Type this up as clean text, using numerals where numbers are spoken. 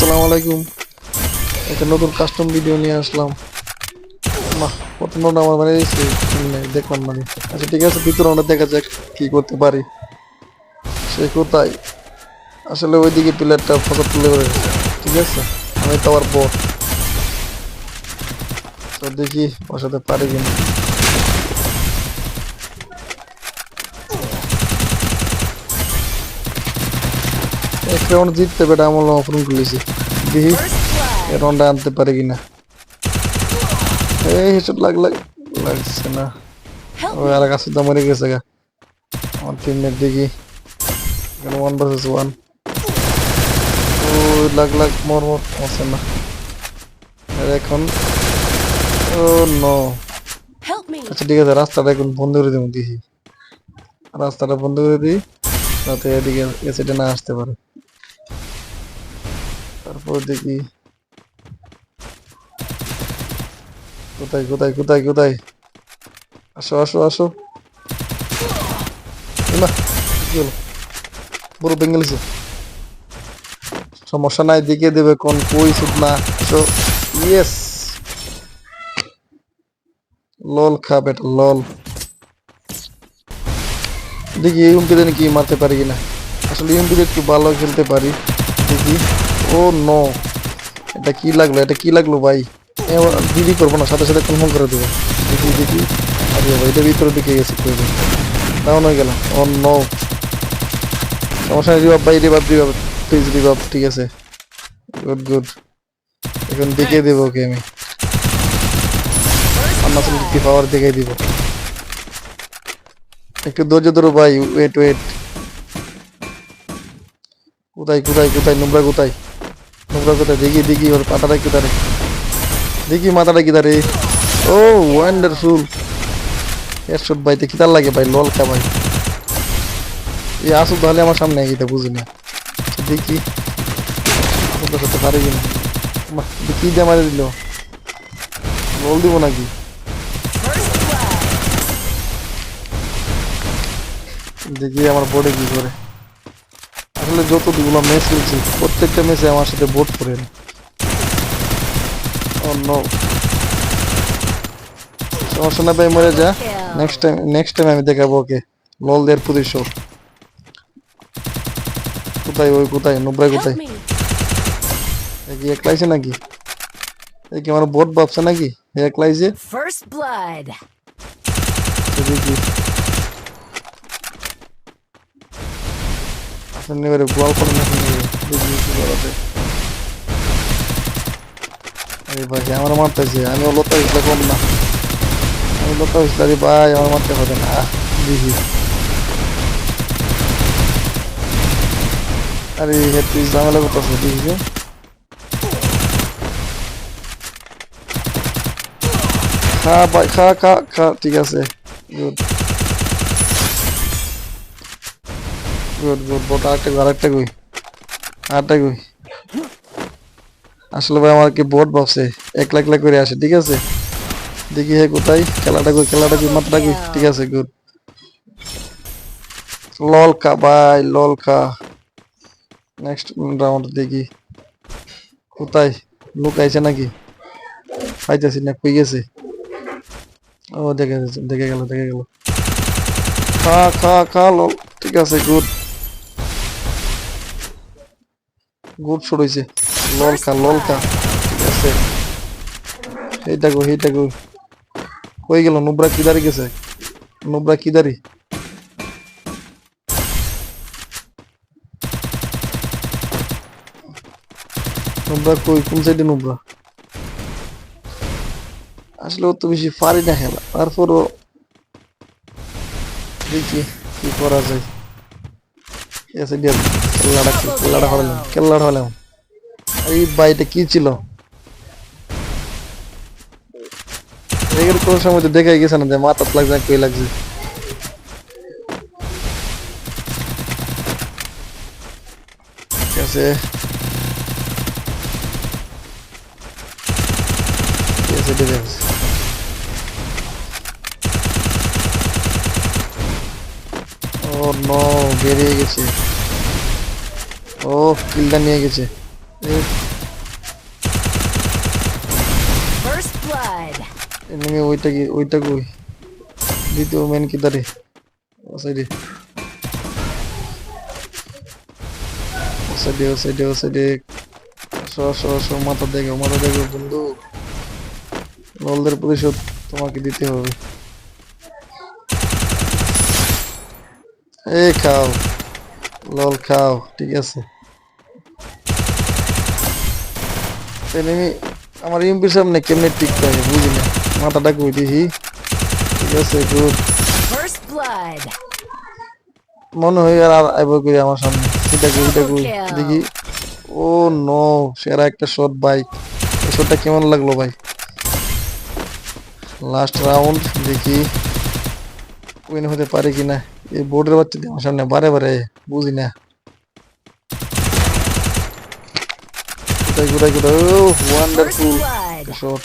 আসসালামু আলাইকুম। একটা নতুন কাস্টম ভিডিও নিয়ে আসলাম। প্রথমটা আমার মানে দেখলাম মানে। আচ্ছা ঠিক আছে, ভিতরে আমরা দেখা যাক কি করতে পারি। সে কোথায়? আসলে ওইদিকে প্লেয়ারটা ফসল তুলে করে গেছে। ঠিক আছে, আমি তো আবার বট, তো দেখি ওর সাথে পারি কিনা। এক রাউন্ড জিততে পেরে আমল অফরন খুলেছি, দেখি এই রাউন্ডে আনতে পারি কিনা। এই হেডশট লাগছে না। ওই আর কাছে তো মরে গেছে গা আমার টিমমেট। দেখি এখানে 1 vs 1। ও মর মরছে না। আর এখন ও নো। আচ্ছা ঠিক আছে, রাস্তাটা এখন বন্ধ করে দেবো। দেখি রাস্তাটা বন্ধ করে দিই যাতে এদিকে এসিডে না আসতে পারে। তারপর দেখি কোথায় কোথায় কোথায় কোথায়। আসো আসো আসো। না কি হলো? পুরো বেঙ্গলিছে। সমস্যা নাই, দিকে দেবে কোন কই সুদ না। আসো। ইয়েস, লল খা বেটা লল। দেখি এই উম্পিদের কি মারতে পারি কিনা। আসলে ইউম্পিদের একটু ভালো খেলতে পারি। দেখি। ও নো, এটা কি লাগলো, এটা কি লাগলো ভাই? দিদি করবো না, সাথে সাথে কনফার্ম করে দেবো। দেখি দেখি। আরে ভাই, এটা ভিতরে ঢুকে গেছে ডাউন হয়ে গেল। ও নো, সমস্যা নেই। রিভাব ভাই, রিভাব রিভাব, প্লিজ রিভাব। ঠিক আছে, গুড গুড। এখন দেখিয়ে দেবো ওকে আমি। আন্নাসুল পাওয়ার দেখিয়ে দিব। একটু ধৈর্য ধরো ভাই, ওয়েট ওয়েট। কোথায় কোথায় কোথায় নোংরা কোথায়? নোংরা কোথায়? দেখি দেখি ওর পাটাটা কি দাঁড়ে, দেখি মাথাটা কি দাঁড়ে। ও ওয়ান্ডারফুল হেডশট ভাই। কি তার লাগে ভাই? লল খা ভাই। এই আসুক তাহলে আমার সামনে এটা বুঝি না। দেখি আসুক সাথে পারে কিনা। কি দিয়ে মারি দিল? লল দিব নাকি? দেখি আমার বোর্ডে কি করে। আসলে যতগুলো ম্যাচ খেলছি প্রত্যেকটা ম্যাচে আমার সাথে বোর্ড করে। অন্য সমস্যা না ভাই, মরে যা। নেক্সট টাইম আমি দেখাবো ওকে লল দের পুরি শো। কোথায় ওই কোথায় নুব্রাই কোথায়? কি একলাইছে নাকি? কি আমার বোট ভাবছে নাকি একলাইছে? দেখি আসলে এবারে গোয়াল করে না। দেখি কি করা যায়। আরে ভাই আমার মারতেছে, আমি লতা হইসলে কম না। আমি লতা হইসলে আরে ভাই আমার মারতে হবে না। দেখি আরে হেড পিস ঝামেলা করতেছে। দেখি যে খা ভাই, খা খা খা। ঠিক আছে, গুড গুড গুড। বোট আরেকটা কই, আরেকটা কই। আসলে ভাই আমার কি বোট ভাবছে একলা একলা করে আসে। ঠিক আছে, দেখি হে কোথায়। খেলাটা কই, খেলাটা কই, মাত্রা কই। ঠিক আছে, গুড। লল খা ভাই, লল খা। নেক্সট রাউন্ড দেখি কোথায় লুকাইছে নাকি। পাইতেছি না, কই গেছে? ও দেখে দেখে গেল দেখে গেল। খা খা খা লল। ঠিক আছে, গুড গুড শুট হইছে। লল খা লল খা। ঠিক আছে, এইটা কই এইটা কই। কই গেল? নুব্রা কিদারি গেছে? নুব্রা কিদারি? নুব্রা কই? কোন সাইডে নুব্রা? আসলে অত বেশি পারি না খেলা, তারপরও দেখি কি করা যায়। এসে দিয়ে কেল্লাটা হলাম, কেল্লাটা হলাম। এই বাইটা কি ছিল? এর কোন সময় তো দেখাই গেছে না যে মাথাত লাগছে না কই লাগছে। ঠিক আছে, এসে দিয়ে গেছে। ও নো, বেরিয়ে গেছে। ও কিলটা নিয়ে গেছে। First blood. এনিমি ওইটা কই দ্বিতীয় মেন কিদারে ওসাইডে ওসাইডে সো মাথা দেখো বন্ধু ললদের প্রতিশোধ তোমাকে দিতে হবে এই খাও লল খাও ঠিক আছে এনিমি আমার ইউএমপির সামনে কেমনে টিকতে হয় বুঝি না মাথাটা কই দেখি ঠিক আছে গুড First blood. মনে হয় আর আইব কই আমার সামনে এটা কই দেখি ও নো সেরা একটা শট ভাই এই শটটা কেমন লাগলো ভাই লাস্ট রাউন্ড দেখি উইন হতে পারে কিনা এই বোর্ডের বাচ্চা দিয়ে আমার সামনে বারে বুঝি না কোথায় ও First ওয়ান্ডারফুল blood. শট